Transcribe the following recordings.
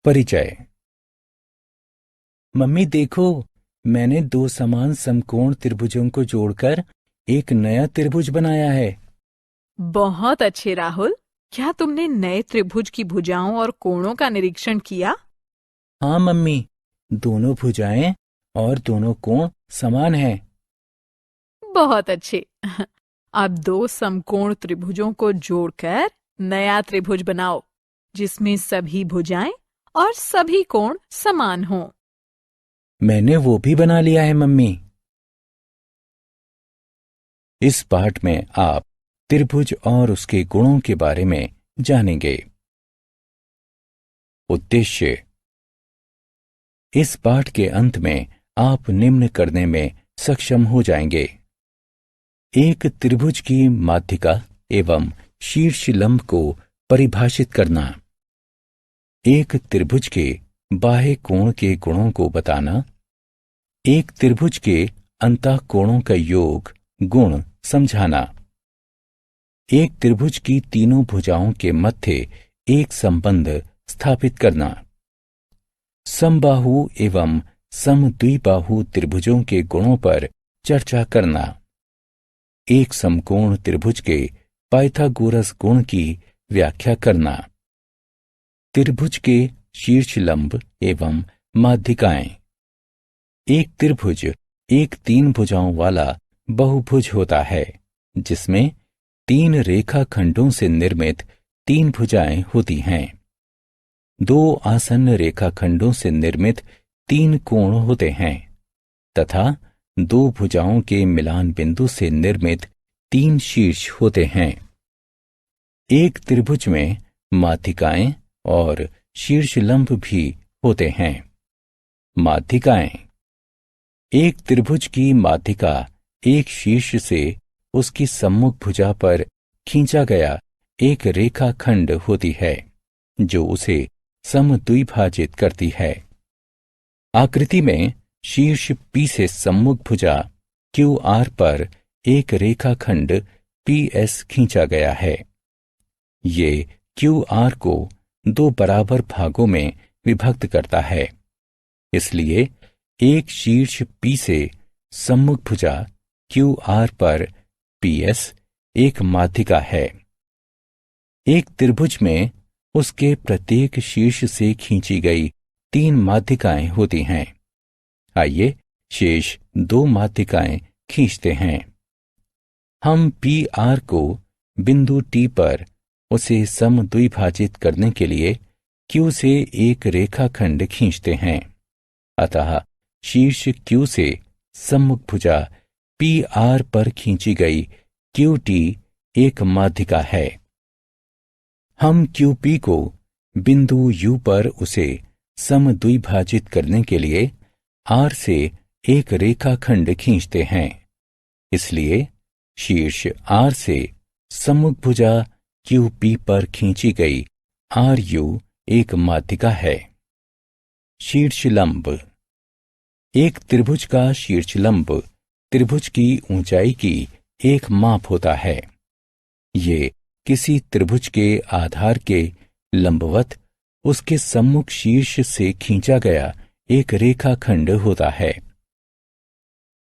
परिचय। मम्मी देखो, मैंने दो समान समकोण त्रिभुजों को जोड़कर एक नया त्रिभुज बनाया है। बहुत अच्छे राहुल। क्या तुमने नए त्रिभुज की भुजाओं और कोणों का निरीक्षण किया? हाँ मम्मी, दोनों भुजाएं और दोनों कोण समान हैं। बहुत अच्छे। अब दो समकोण त्रिभुजों को जोड़कर नया त्रिभुज बनाओ, जिसमें सभी भुजाएं और सभी कोण समान हों। मैंने वो भी बना लिया है मम्मी। इस पाठ में आप त्रिभुज और उसके गुणों के बारे में जानेंगे। उद्देश्य। इस पाठ के अंत में आप निम्न करने में सक्षम हो जाएंगे। एक त्रिभुज की माध्यिका एवं शीर्ष लंब को परिभाषित करना। एक त्रिभुज के बाह्य कोण के गुणों को बताना। एक त्रिभुज के अंतःकोणों का योग गुण समझाना। एक त्रिभुज की तीनों भुजाओं के मध्य एक संबंध स्थापित करना। समबाहु एवं समद्विबाहु त्रिभुजों के गुणों पर चर्चा करना। एक समकोण त्रिभुज के पाइथागोरस गुण की व्याख्या करना। त्रिभुज के शीर्ष लंब एवं माध्यिकाएं। एक त्रिभुज एक तीन भुजाओं वाला बहुभुज होता है, जिसमें तीन रेखाखंडों से निर्मित तीन भुजाएं होती हैं। दो आसन्न रेखाखंडों से निर्मित तीन कोण होते हैं तथा दो भुजाओं के मिलान बिंदु से निर्मित तीन शीर्ष होते हैं। एक त्रिभुज में माध्यिकाएं और शीर्ष लंब भी होते हैं। माध्यिकाएं। एक त्रिभुज की माध्यिका एक शीर्ष से उसकी सम्मुख भुजा पर खींचा गया एक रेखाखंड होती है, जो उसे समद्विभाजित करती है। आकृति में शीर्ष P से सम्मुख भुजा QR पर एक रेखाखंड PS खींचा गया है। ये QR को दो बराबर भागों में विभक्त करता है। इसलिए एक शीर्ष P से सम्मुख भुजा QR पर PS एक माध्यिका है। एक त्रिभुज में उसके प्रत्येक शीर्ष से खींची गई तीन माध्यिकाएं होती हैं। आइए शेष दो माध्यिकाएं खींचते हैं। हम PR को बिंदु T पर उसे समद्विभाजित करने के लिए Q से एक रेखाखंड खींचते हैं। अतः शीर्ष Q से सम्मुख भुजा PR पर खींची गई QT एक माध्यिका है। हम QP को बिंदु U पर उसे समद्विभाजित करने के लिए R से एक रेखाखंड खींचते हैं। इसलिए शीर्ष R से सम्मुख भुजा QP पर खींची गई RU एक माध्यिका है। शीर्ष लंब। एक त्रिभुज का शीर्ष लंब त्रिभुज की ऊंचाई की एक माप होता है। ये किसी त्रिभुज के आधार के लंबवत उसके सम्मुख शीर्ष से खींचा गया एक रेखाखंड होता है।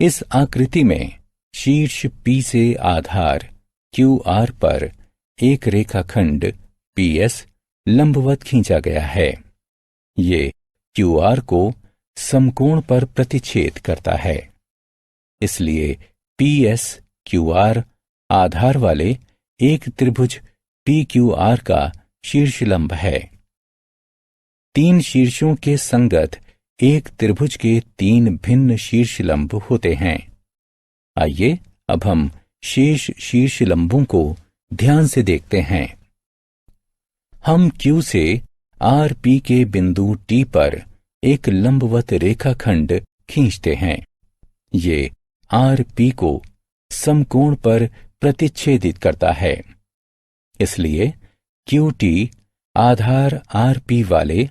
इस आकृति में शीर्ष P से आधार QR पर एक रेखाखंड PS लंबवत खींचा गया है। ये QR को समकोण पर प्रतिच्छेद करता है। इसलिए PS QR आधार वाले एक त्रिभुज PQR का शीर्ष लंब है। तीन शीर्षों के संगत एक त्रिभुज के तीन भिन्न शीर्ष लंब होते हैं। आइए अब हम शेष शीर्ष लंबों को ध्यान से देखते हैं। हम Q से RP के बिंदु T पर एक लंबवत रेखाखंड खींचते हैं। ये RP को समकोण पर प्रतिच्छेदित करता है। इसलिए QT आधार RP वाले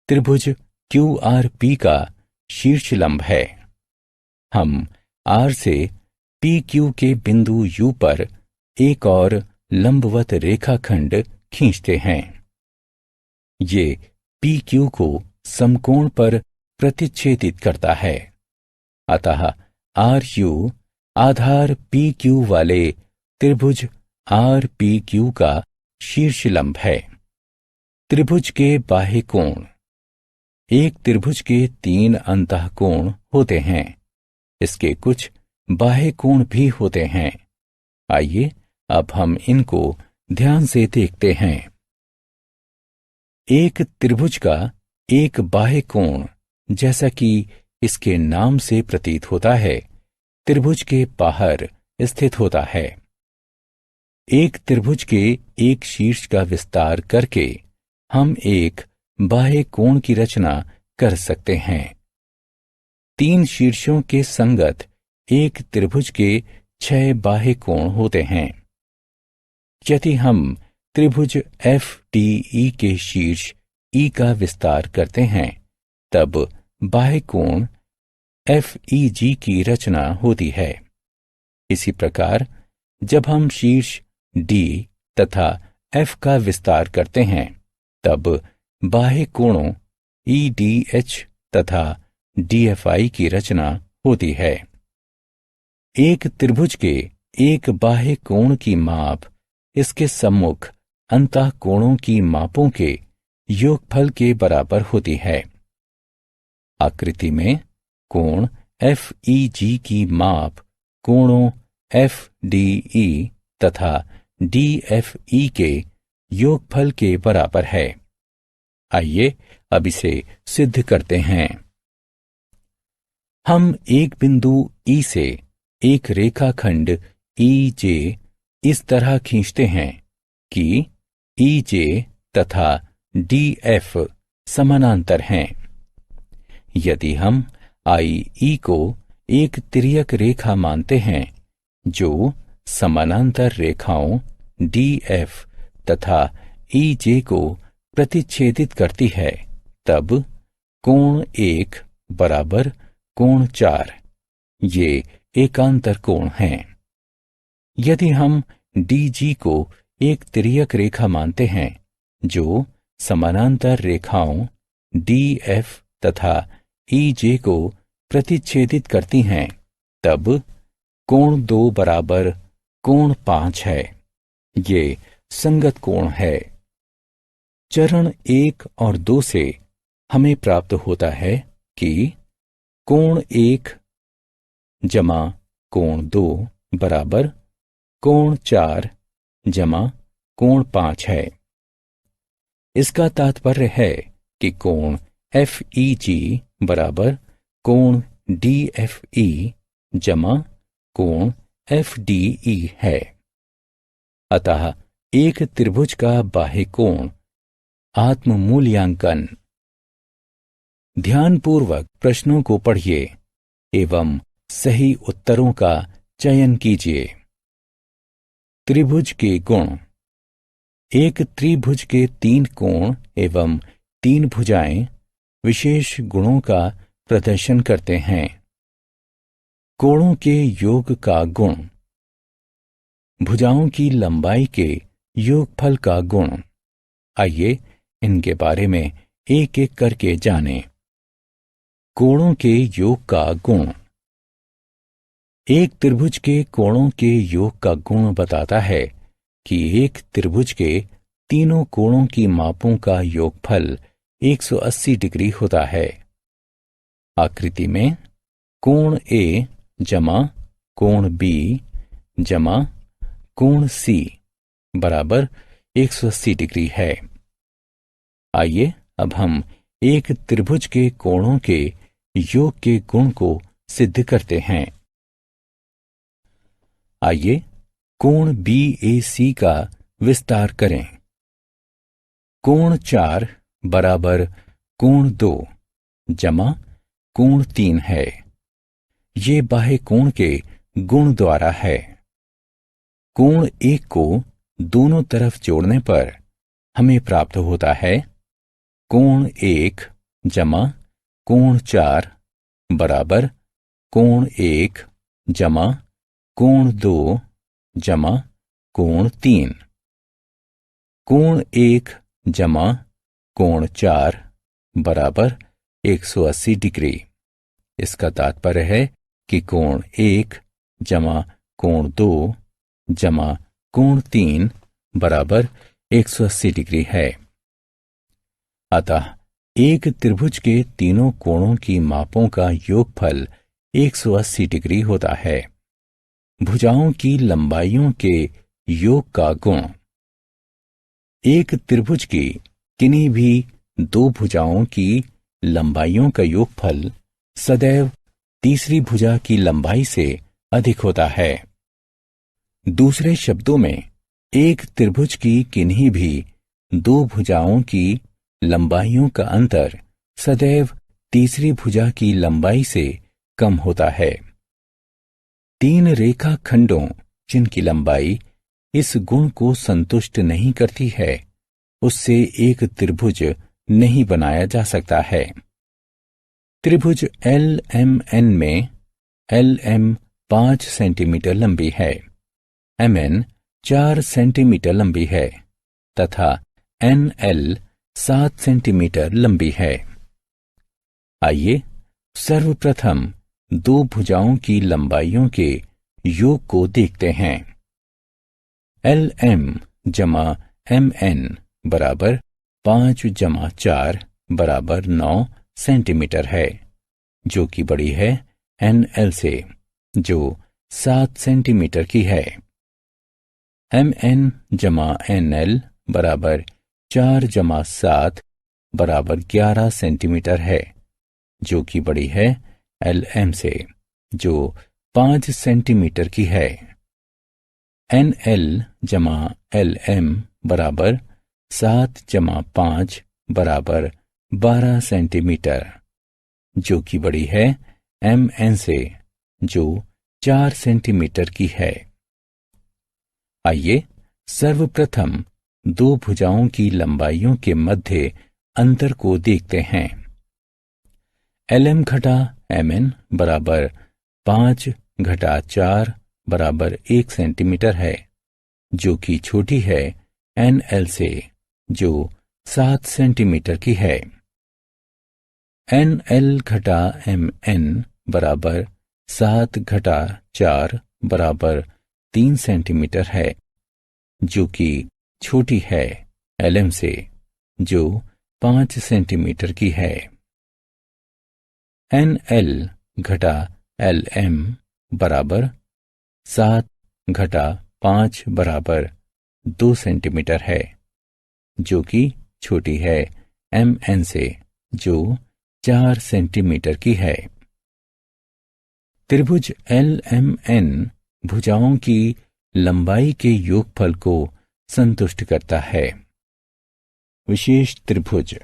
त्रिभुज QRP का शीर्ष लंब है। हम R से PQ के बिंदु U पर एक और लंबवत रेखाखंड खींचते हैं। ये PQ को समकोण पर प्रतिच्छेदित करता है। अतः RU आधार PQ वाले त्रिभुज RPQ का शीर्ष लंब है। त्रिभुज के बाह्य कोण। एक त्रिभुज के 3 अंतःकोण होते हैं। इसके कुछ बाह्य कोण भी होते हैं। आइए अब हम इनको ध्यान से देखते हैं। एक त्रिभुज का एक बाह्य कोण, जैसा कि इसके नाम से प्रतीत होता है, त्रिभुज के बाहर स्थित होता है। एक त्रिभुज के एक शीर्ष का विस्तार करके हम एक बाह्य कोण की रचना कर सकते हैं। 3 शीर्षों के संगत एक त्रिभुज के 6 बाह्य कोण होते हैं। यदि हम त्रिभुज FDE के शीर्ष E का विस्तार करते हैं, तब बाह्य कोण FEG की रचना होती है। इसी प्रकार जब हम शीर्ष D तथा F का विस्तार करते हैं, तब बाह्य कोणों EDH तथा DFI की रचना होती है। एक त्रिभुज के एक बाह्य कोण की माप इसके सम्मुख अंतःकोणों की मापों के योगफल के बराबर होती है। आकृति में कोण FEG की माप कोणों FDE तथा DFE के योगफल के बराबर है। आइए अब इसे सिद्ध करते हैं। हम एक बिंदु E से एक रेखाखंड EJ इस तरह खींचते हैं कि EJ तथा DF समानांतर हैं। यदि हम IE को एक तिर्यक रेखा मानते हैं जो समानांतर रेखाओं DF तथा EJ को प्रतिच्छेदित करती है, तब कोण 1 बराबर कोण 4 ये एकांतर कोण हैं। यदि हम DG को एक तिर्यक रेखा मानते हैं जो समानांतर रेखाओं DF तथा EJ को प्रतिच्छेदित करती हैं, तब कोण 2 बराबर कोण 5 है। ये संगत कोण है। चरण 1 और 2 से हमें प्राप्त होता है कि कोण 1 जमा कोण 2 बराबर कोण 4 जमा कोण 5 है। इसका तात्पर्य है कि कोण FEG बराबर कोण DFE जमा कोण FDE है। अतः एक त्रिभुज का बाह्य कोण आत्म मूल्यांकन। ध्यानपूर्वक प्रश्नों को पढ़िए एवं सही उत्तरों का चयन कीजिए। त्रिभुज के गुण। एक त्रिभुज के 3 कोण एवं 3 भुजाएं विशेष गुणों का प्रदर्शन करते हैं। कोणों के योग का गुण। भुजाओं की लंबाई के योगफल का गुण। आइए इनके बारे में एक एक करके जानें। कोणों के योग का गुण। एक त्रिभुज के कोणों के योग का गुण बताता है कि एक त्रिभुज के तीनों कोणों की मापों का योगफल 180 डिग्री होता है। आकृति में कोण A जमा कोण B जमा कोण C बराबर 180 डिग्री है। आइए अब हम एक त्रिभुज के कोणों के योग के गुण को सिद्ध करते हैं। आइए कोण BAC का विस्तार करें। कोण 4 बराबर कोण 2 जमा कोण 3 है। ये बाह्य कोण के गुण द्वारा है। कोण 1 को दोनों तरफ जोड़ने पर हमें प्राप्त होता है कोण 1 जमा कोण 4 बराबर कोण 1 जमा कोण 2 जमा कोण 3। कोण 1 जमा कोण 4 बराबर 180 डिग्री। इसका तात्पर्य है कि कोण 1 जमा कोण 2 जमा कोण 3 बराबर 180 डिग्री है। अतः एक त्रिभुज के तीनों कोणों की मापों का योगफल 180 डिग्री होता है। भुजाओं की लंबाइयों के योग का गुण। एक त्रिभुज की किन्हीं भी दो भुजाओं की लंबाइयों का योगफल सदैव तीसरी भुजा की लंबाई से अधिक होता है। दूसरे शब्दों में, एक त्रिभुज की किन्हीं भी दो भुजाओं की लंबाइयों का अंतर सदैव तीसरी भुजा की लंबाई से कम होता है। तीन रेखा खंडों जिनकी लंबाई इस गुण को संतुष्ट नहीं करती है, उससे एक त्रिभुज नहीं बनाया जा सकता है। त्रिभुज LMN में LM 5 सेंटीमीटर लंबी है, MN 4 सेंटीमीटर लंबी है तथा NL 7 सेंटीमीटर लंबी है। आइए सर्वप्रथम दो भुजाओं की लंबाइयों के योग को देखते हैं। LM जमा MN बराबर 5 जमा 4 बराबर 9 सेंटीमीटर है, जो कि बड़ी है NL से, जो 7 सेंटीमीटर की है। MN जमा NL बराबर 4 जमा 7 बराबर 11 सेंटीमीटर है, जो कि बड़ी है LM से, जो 5 सेंटीमीटर की है। NL जमा LM बराबर 7 जमा 5 बराबर 12 सेंटीमीटर, जो कि बड़ी है MN से, जो 4 सेंटीमीटर की है। आइए सर्वप्रथम दो भुजाओं की लंबाइयों के मध्य अंतर को देखते हैं। LM घटा MN बराबर 5 घटा 4 बराबर 1 सेंटीमीटर है, जो कि छोटी है NL से, जो 7 सेंटीमीटर की है। NL घटा MN बराबर 7 घटा 4 बराबर 3 सेंटीमीटर है, जो कि छोटी है LM से, जो 5 सेंटीमीटर की है। NL घटा LM बराबर 7 घटा 5 बराबर 2 सेंटीमीटर है, जो कि छोटी है MN से, जो 4 सेंटीमीटर की है। त्रिभुज LMN भुजाओं की लंबाई के योगफल को संतुष्ट करता है। विशेष त्रिभुज।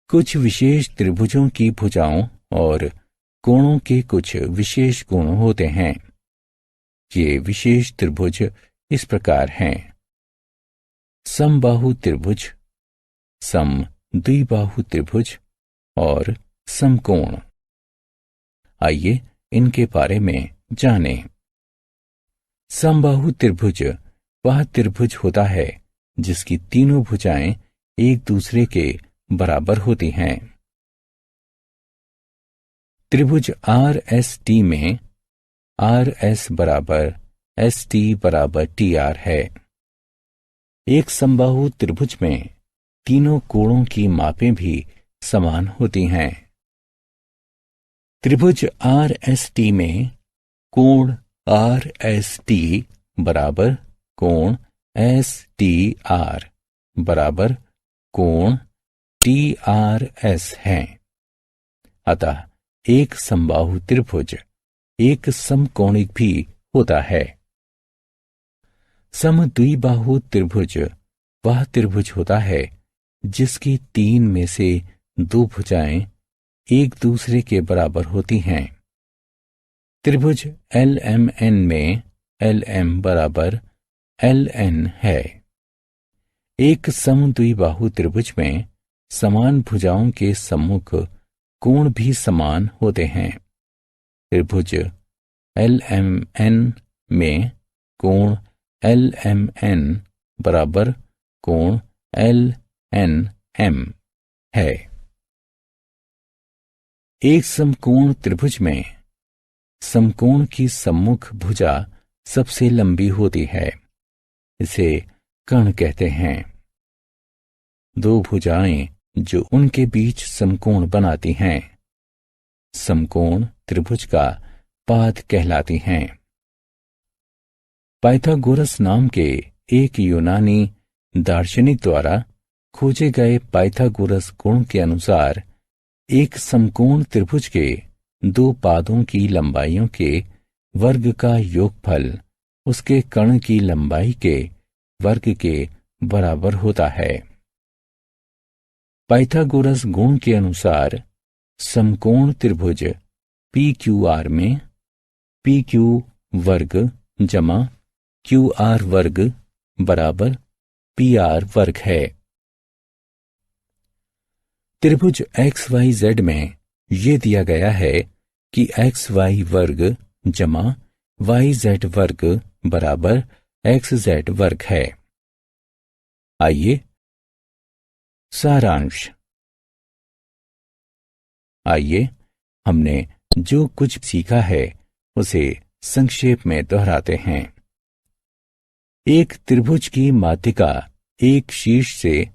कुछ विशेष त्रिभुजों की भुजाओं और कोणों के कुछ विशेष गुण होते हैं। ये विशेष त्रिभुज इस प्रकार हैं: समबाहु त्रिभुज, समद्विबाहु त्रिभुज और समकोण। आइए इनके बारे में जानें। समबाहु त्रिभुज वह त्रिभुज होता है जिसकी तीनों भुजाएं एक दूसरे के बराबर होती हैं। त्रिभुज RST में RS बराबर ST बराबर TR है। एक समबाहु त्रिभुज में तीनों कोणों की मापें भी समान होती हैं। त्रिभुज RST में कोण RST बराबर कोण STR बराबर कोण TRS है। अतः एक समबाहु त्रिभुज एक समकोणिक भी होता है। समद्विबाहु त्रिभुज वह त्रिभुज होता है जिसकी तीन में से दो भुजाएं एक दूसरे के बराबर होती हैं। त्रिभुज LMN में LM बराबर LN है। एक समद्विबाहु त्रिभुज में समान भुजाओं के सम्मुख कोण भी समान होते हैं। त्रिभुज LMN में कोण LMN बराबर कोण LNM है। एक समकोण त्रिभुज में समकोण की सम्मुख भुजा सबसे लंबी होती है, इसे कर्ण कहते हैं। दो भुजाएं जो उनके बीच समकोण बनाती हैं, समकोण त्रिभुज का पाद कहलाती हैं। पाइथागोरस नाम के एक यूनानी दार्शनिक द्वारा खोजे गए पाइथागोरस गुण के अनुसार एक समकोण त्रिभुज के दो पादों की लंबाइयों के वर्ग का योगफल उसके कर्ण की लंबाई के वर्ग के बराबर होता है। पाइथागोरस गुण के अनुसार समकोण त्रिभुज PQR में PQ वर्ग जमा QR वर्ग बराबर PR वर्ग है। त्रिभुज XYZ में यह दिया गया है कि XY वर्ग जमा YZ वर्ग बराबर XZ वर्ग है। आइए सारांश। आइए हमने जो कुछ सीखा है उसे संक्षेप में दोहराते हैं। एक त्रिभुज की माध्यिका एक शीर्ष से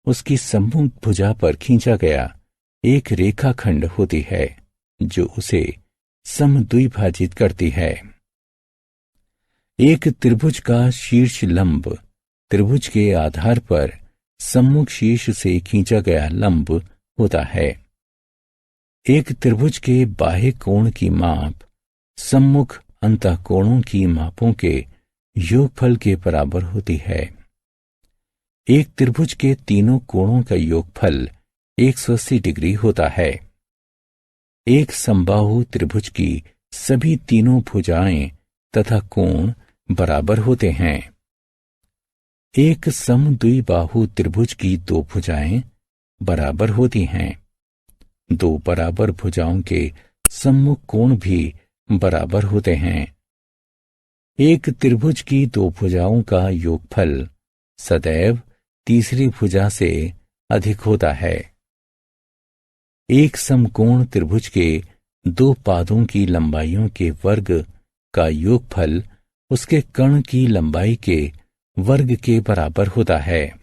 उसकी सम्मुख भुजा पर खींचा गया एक रेखाखंड होती है जो उसे समद्विभाजित करती है। एक त्रिभुज का शीर्ष लंब त्रिभुज के आधार पर सम्मुख शीर्ष से खींचा गया लंब होता है। एक त्रिभुज के बाह्य कोण की माप सम्मुख अंतःकोणों की मापों के योगफल के बराबर होती है। एक त्रिभुज के तीनों कोणों का योगफल 180 डिग्री होता है। एक समबाहु त्रिभुज की सभी तीनों भुजाएं तथा कोण बराबर होते हैं। एक समद्विबाहु त्रिभुज की दो भुजाएं बराबर होती हैं। दो बराबर भुजाओं के सम्मुख कोण भी बराबर होते हैं। एक त्रिभुज की दो भुजाओं का योगफल सदैव तीसरी भुजा से अधिक होता है। एक समकोण त्रिभुज के दो पादों की लंबाइयों के वर्ग का योगफल उसके कर्ण की लंबाई के वर्ग के बराबर होता है।